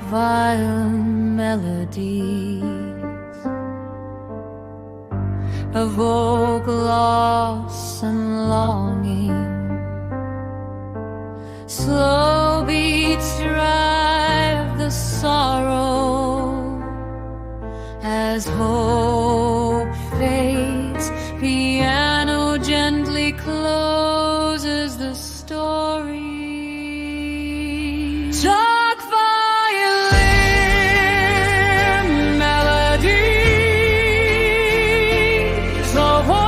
violin melodies evoke loss and longing. Slow beats drive the sorrow as hope fades. Piano gently closes the story. Dark violin melodies of war.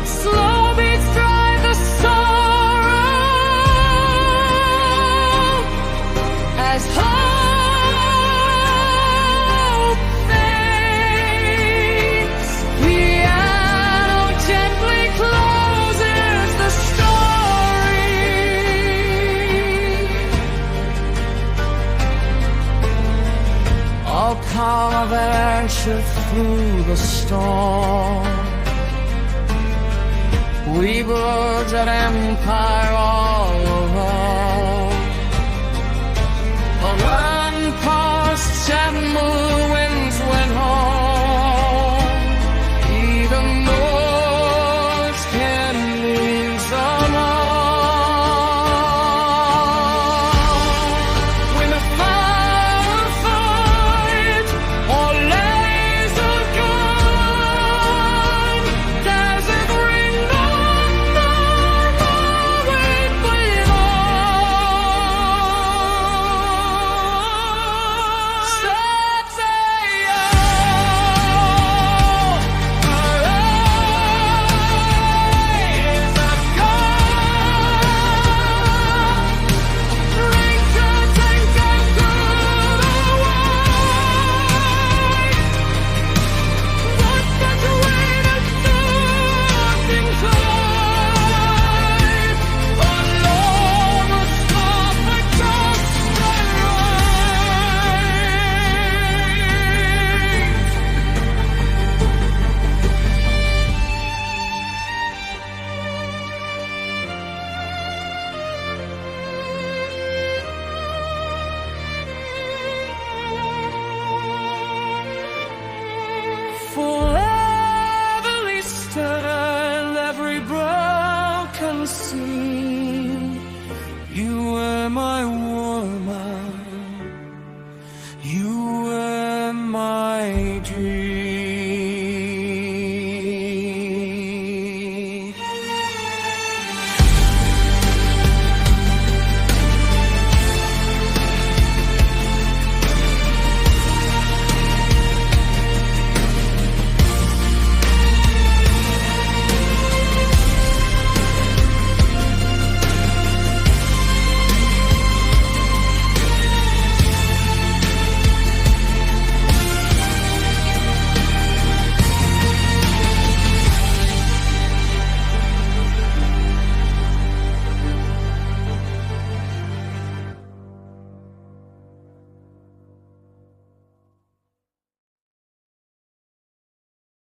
Slow beats drive the sorrow as hope fades. Piano gently closes the story. All calm of airship through the storm. We birds of empire all